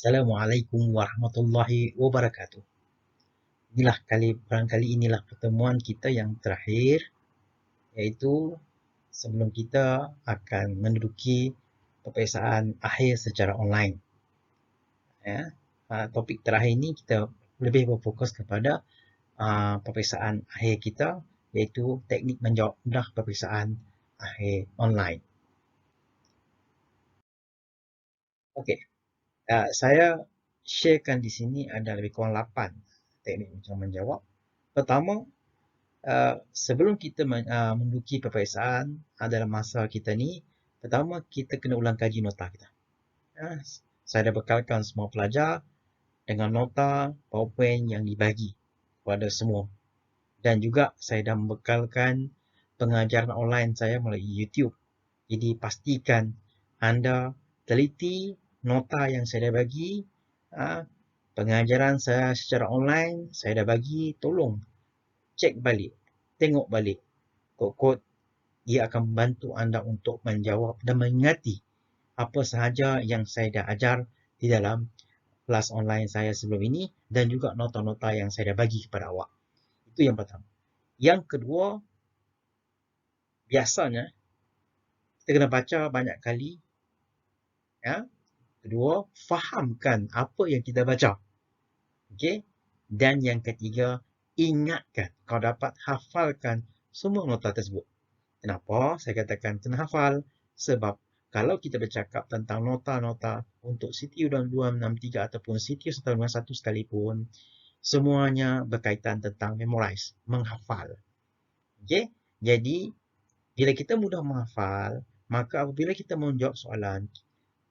Assalamualaikum warahmatullahi wabarakatuh. Barangkali inilah pertemuan kita yang terakhir, iaitu sebelum kita akan menduduki peperiksaan akhir secara online. Ya. Topik terakhir ini kita lebih berfokus kepada peperiksaan akhir kita, iaitu teknik menjawab mudah peperiksaan akhir online. Okey. Saya sharekan di sini ada lebih kurang 8 teknik menjawab. Pertama, sebelum kita menduduki peperiksaan dalam masa kita ni, pertama kita kena ulang kaji nota kita. Saya dah bekalkan semua pelajar dengan nota PowerPoint yang dibagi kepada semua. Dan juga saya dah membekalkan pengajaran online saya melalui YouTube. Jadi pastikan anda teliti nota yang saya dah bagi. Pengajaran saya secara online saya dah bagi, tolong cek balik, tengok balik. Kod-kod ia akan membantu anda untuk menjawab dan mengingati apa sahaja yang saya dah ajar di dalam kelas online saya sebelum ini dan juga nota-nota yang saya dah bagi kepada awak. Itu yang pertama. Yang kedua, biasanya kita kena baca banyak kali. Ya. Kedua, fahamkan apa yang kita baca. Okey. Dan yang ketiga, ingatkan, kau dapat hafalkan semua nota tersebut. Kenapa saya katakan kena hafal? Sebab kalau kita bercakap tentang nota-nota untuk CTU 263 ataupun CTU 151 sekalipun, semuanya berkaitan tentang memorize, menghafal. Okey? Jadi, bila kita mudah menghafal, maka apabila kita menjawab soalan,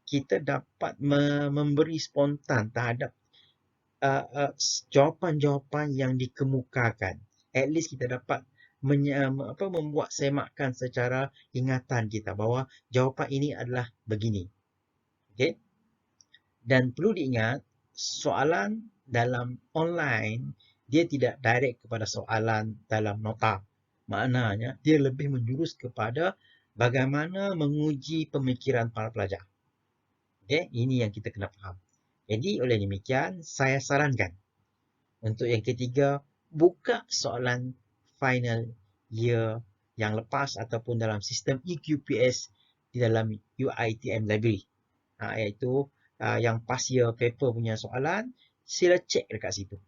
kita dapat memberi spontan terhadap jawapan-jawapan yang dikemukakan. At least kita dapat membuat semakan secara ingatan kita bahawa jawapan ini adalah begini. Okey? Dan perlu diingat, soalan dalam online dia tidak direct kepada soalan dalam nota. Maknanya dia lebih menjurus kepada bagaimana menguji pemikiran para pelajar. Okey, ini yang kita kena faham. Jadi oleh demikian saya sarankan untuk yang ketiga, buka soalan final year yang lepas ataupun dalam sistem EQPS di dalam UiTM Library. Iaitu yang past year paper punya soalan, sila cek dekat situ.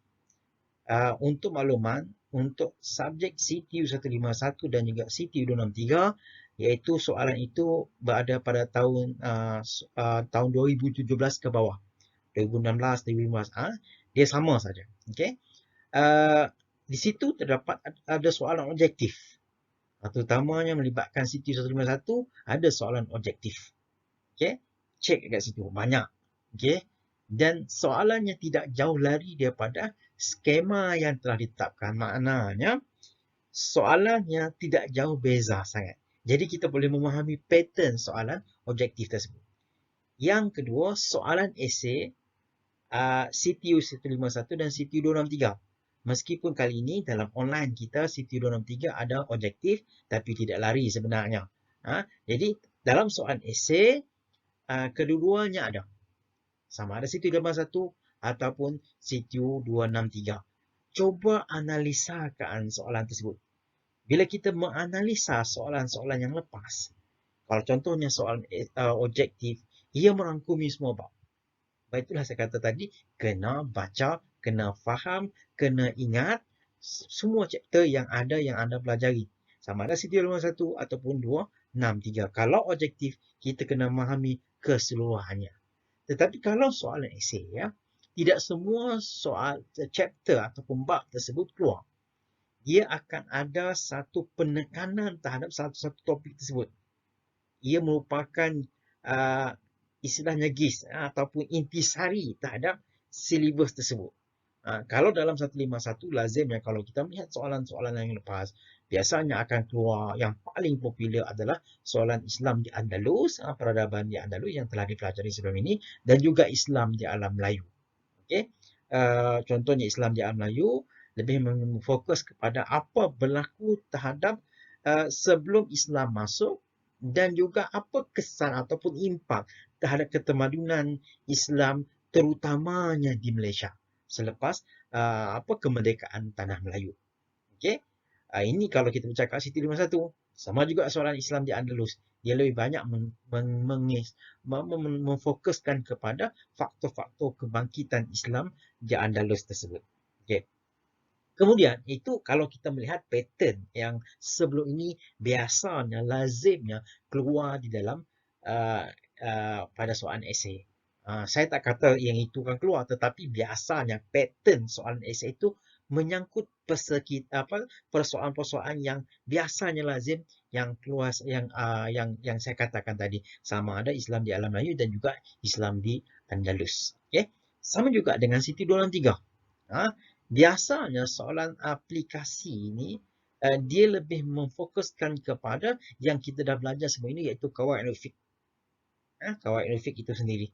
Untuk makluman, untuk subjek CTU 151 dan juga CTU 263, iaitu soalan itu berada pada tahun 2017 ke bawah. 2016, 2015, dia sama saja. Okey. Di situ terdapat ada soalan objektif. Terutamanya melibatkan CTU 151, ada soalan objektif. Okey. Cek dekat situ. Banyak. Okey. Dan soalannya tidak jauh lari daripada skema yang telah ditetapkan. Maknanya, soalannya tidak jauh beza sangat. Jadi kita boleh memahami pattern soalan objektif tersebut. Yang kedua, soalan esei CTU 151 dan CTU 263. Meskipun kali ini dalam online kita CTU 263 ada objektif tapi tidak lari sebenarnya. Jadi dalam soalan esei kedua-duanya ada. Sama ada CTU 281 ataupun CTU 263. Coba analisakan soalan tersebut. Bila kita menganalisa soalan-soalan yang lepas, kalau contohnya soalan objektif, ia merangkumi semua bab. Itulah saya kata tadi, kena baca, kena faham, kena ingat semua chapter yang ada yang anda pelajari. Sama ada CTU 51 ataupun 263. Kalau objektif, kita kena memahami keseluruhannya. Tetapi kalau soalan esei, tidak semua soal chapter ataupun bab tersebut keluar. Dia akan ada satu penekanan terhadap satu-satu topik tersebut. Ia merupakan istilahnya GIS ataupun intisari terhadap silibus tersebut. Kalau dalam 151 lazimnya kalau kita melihat soalan-soalan yang lepas, biasanya akan keluar yang paling popular adalah soalan Islam di Andalus, peradaban di Andalus yang telah dipelajari sebelum ini, dan juga Islam di alam Melayu. Okey. Contohnya Islam di alam Melayu lebih memfokus kepada apa berlaku terhadap sebelum Islam masuk dan juga apa kesan ataupun impak terhadap ketamadunan Islam terutamanya di Malaysia selepas kemerdekaan Tanah Melayu. Okey. Ini kalau kita bercakap Siti 51, sama juga soalan Islam di Andalus. Dia lebih banyak memfokuskan kepada faktor-faktor kebangkitan Islam di Andalus tersebut. Okey. Kemudian, itu kalau kita melihat pattern yang sebelum ini biasanya, lazimnya keluar di dalam pada soalan esei. Saya tak kata yang itu akan keluar, tetapi biasanya pattern soalan esei itu menyangkut persoalan-persoalan yang biasanya lazim yang keluar yang saya katakan tadi, sama ada Islam di alam Melayu dan juga Islam di Andalus. Okay? Sama juga dengan Siti 263. Biasanya soalan aplikasi ini dia lebih memfokuskan kepada yang kita dah belajar sebelum ini, iaitu Qawaidul Fiqh. Qawaidul Fiqh itu sendiri.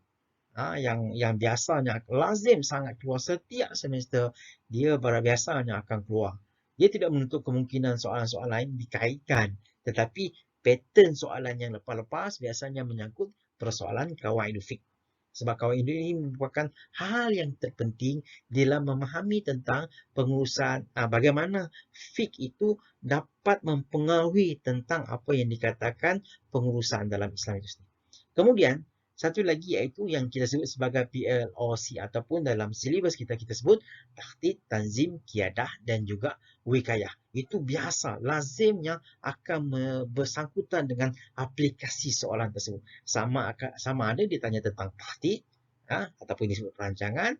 Yang biasanya lazim sangat keluar setiap semester, dia biasanya akan keluar. Dia tidak menutup kemungkinan soalan-soalan lain dikaitkan, tetapi pattern soalan yang lepas-lepas biasanya menyangkut persoalan Qawaidul Fiqh. Sebab Qawaidul ini merupakan hal yang terpenting dalam memahami tentang pengurusan bagaimana fiqh itu dapat mempengaruhi tentang apa yang dikatakan pengurusan dalam Islam itu sendiri. Kemudian, satu lagi iaitu yang kita sebut sebagai PLOC ataupun dalam silibus kita sebut tahtid, tanzim, qiyadah dan juga wikayah. Itu biasa, lazimnya akan bersangkutan dengan aplikasi soalan tersebut. Sama ada ditanya tentang tahtid ataupun disebut perancangan,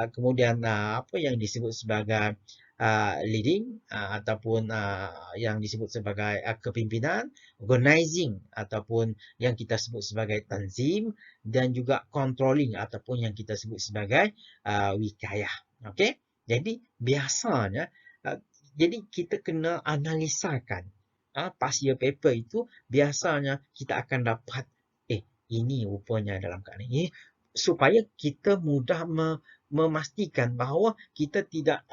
kemudian apa yang disebut sebagai leading ataupun yang disebut sebagai kepimpinan, organizing ataupun yang kita sebut sebagai tanzim, dan juga controlling ataupun yang kita sebut sebagai wikayah. Okey? Jadi biasanya jadi kita kena analisakan past year paper itu, biasanya kita akan dapat ini rupanya dalam keadaan ini, supaya kita mudah memastikan bahawa kita tidak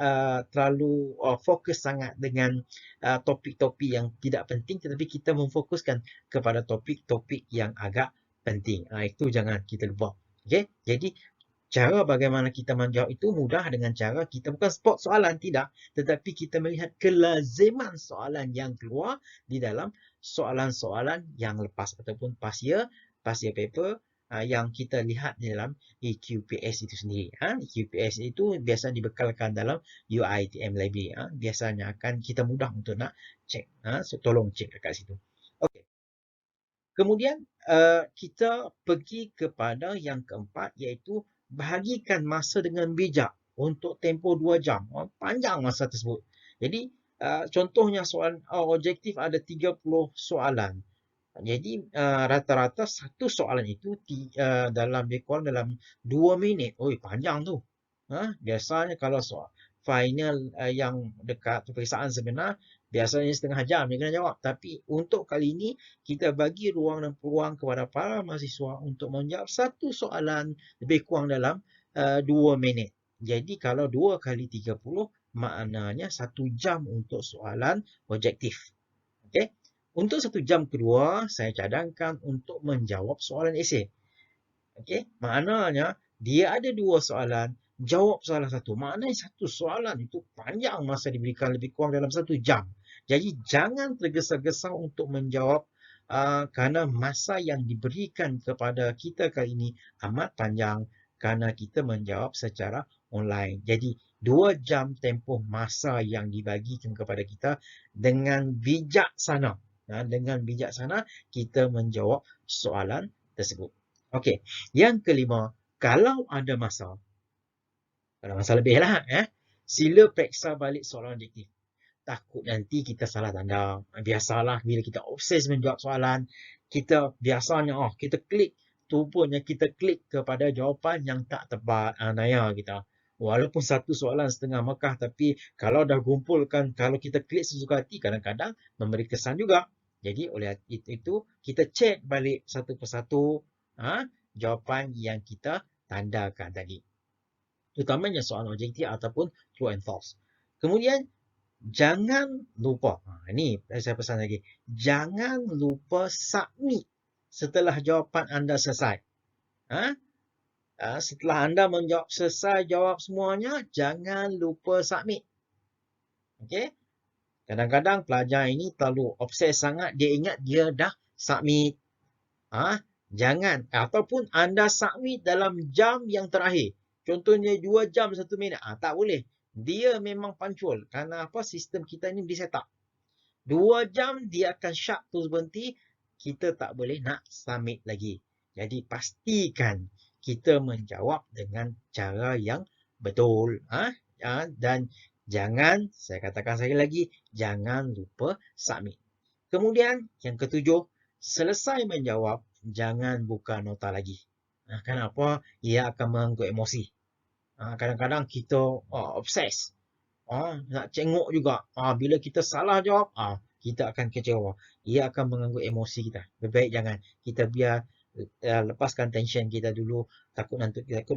terlalu fokus sangat dengan topik-topik yang tidak penting, tetapi kita memfokuskan kepada topik-topik yang agak penting. Itu jangan kita lupa. Okay? Jadi, cara bagaimana kita menjawab itu mudah dengan cara kita bukan spot soalan, tidak. Tetapi kita melihat kelaziman soalan yang keluar di dalam soalan-soalan yang lepas ataupun past year paper yang kita lihat di dalam EQPS itu sendiri. EQPS itu biasa dibekalkan dalam UiTM Library. Biasanya akan kita mudah untuk nak cek. So tolong cek dekat situ. Okey. Kemudian kita pergi kepada yang keempat, iaitu bahagikan masa dengan bijak untuk tempoh 2 jam. Panjang masa tersebut. Jadi contohnya soalan objektif ada 30 soalan. Jadi rata-rata satu soalan itu dalam lebih kurang dalam 2 minit. Panjang tu. Biasanya kalau soal final yang dekat peperiksaan sebenar, biasanya setengah jam dia kena jawab. Tapi untuk kali ini, kita bagi ruang dan peluang kepada para mahasiswa untuk menjawab satu soalan lebih kurang dalam 2 minit. Jadi kalau 2 kali 30, maknanya 1 jam untuk soalan objektif. Okey? Untuk 1 jam kedua, saya cadangkan untuk menjawab soalan esei. Okey? Maknanya, dia ada 2 soalan, jawab salah satu. Maknanya satu soalan itu panjang masa diberikan lebih kurang dalam 1 jam. Jadi, jangan tergesa-gesa untuk menjawab kerana masa yang diberikan kepada kita kali ini amat panjang kerana kita menjawab secara online. Jadi, 2 jam tempoh masa yang dibagikan kepada kita dengan bijaksana. Dengan bijaksana kita menjawab soalan tersebut. Okey, yang kelima, kalau ada masa lebih lah, sila periksa balik soalan objektif. Takut nanti kita salah tanda. Biasalah bila kita obses menjawab soalan, kita biasanya kita klik, rupanya kita klik kepada jawapan yang tak tepat. Naya kita. Walaupun satu soalan setengah markah, tapi kalau dah kumpulkan, kalau kita klik sesuka hati, kadang-kadang memberi kesan juga. Jadi oleh itu kita cek balik satu persatu jawapan yang kita tandakan tadi. Terutamanya soalan objektif ataupun true and false. Kemudian jangan lupa, ini saya pesan lagi, jangan lupa submit setelah jawapan anda selesai. Setelah anda menjawab selesai jawab semuanya, jangan lupa submit. Okey? Kadang-kadang pelajar ini terlalu obses sangat, dia ingat dia dah submit. Jangan. Ataupun anda submit dalam jam yang terakhir. Contohnya 2 jam 1 minit. Tak boleh. Dia memang punctual. Kerana apa? Sistem kita ni di set up. 2 jam dia akan sharp terus berhenti. Kita tak boleh nak submit lagi. Jadi pastikan kita menjawab dengan cara yang betul. Dan jangan, saya katakan sekali lagi, jangan lupa submit. Kemudian yang ketujuh, selesai menjawab, jangan buka nota lagi. Kenapa? Ia akan mengganggu emosi. Kadang-kadang kita obses. Nak cengok juga. Bila kita salah jawab, kita akan kecewa. Ia akan mengganggu emosi kita. Lebih baik jangan. Kita biar lepaskan tension kita dulu. Takut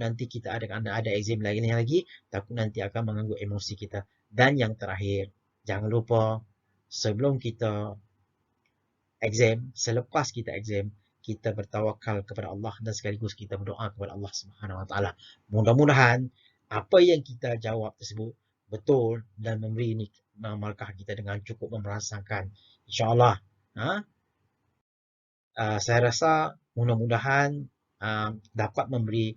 nanti kita ada exam lagi. Takut nanti akan mengganggu emosi kita. Dan yang terakhir, jangan lupa sebelum kita exam, selepas kita exam, kita bertawakal kepada Allah dan sekaligus kita berdoa kepada Allah Subhanahu Wa Taala. Mudah-mudahan apa yang kita jawab tersebut betul dan memberi markah kita dengan cukup merasakan. InsyaAllah. Saya rasa mudah-mudahan dapat memberi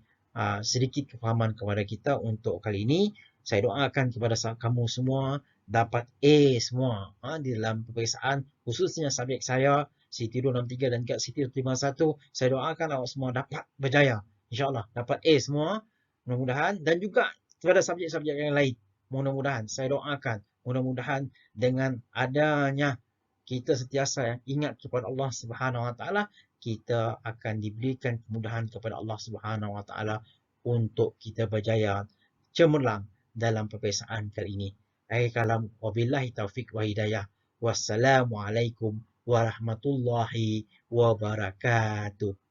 sedikit kefahaman kepada kita untuk kali ini. Saya doakan kepada kamu semua dapat A semua di dalam peperiksaan, khususnya subjek saya Siti 263 dan juga Siti 251. Saya doakan awak semua dapat berjaya. InsyaAllah dapat A semua. Mudah-mudahan. Dan juga kepada subjek-subjek yang lain. Mudah-mudahan. Saya doakan. Mudah-mudahan dengan adanya kita sentiasa ingat kepada Allah Subhanahu Wa Taala, kita akan diberikan kemudahan kepada Allah Subhanahu Wa Taala untuk kita berjaya cemerlang dalam peperiksaan kali ini. Akhir kalam, wabillahi taufik wa hidayah. Wassalamualaikum warahmatullahi wabarakatuh.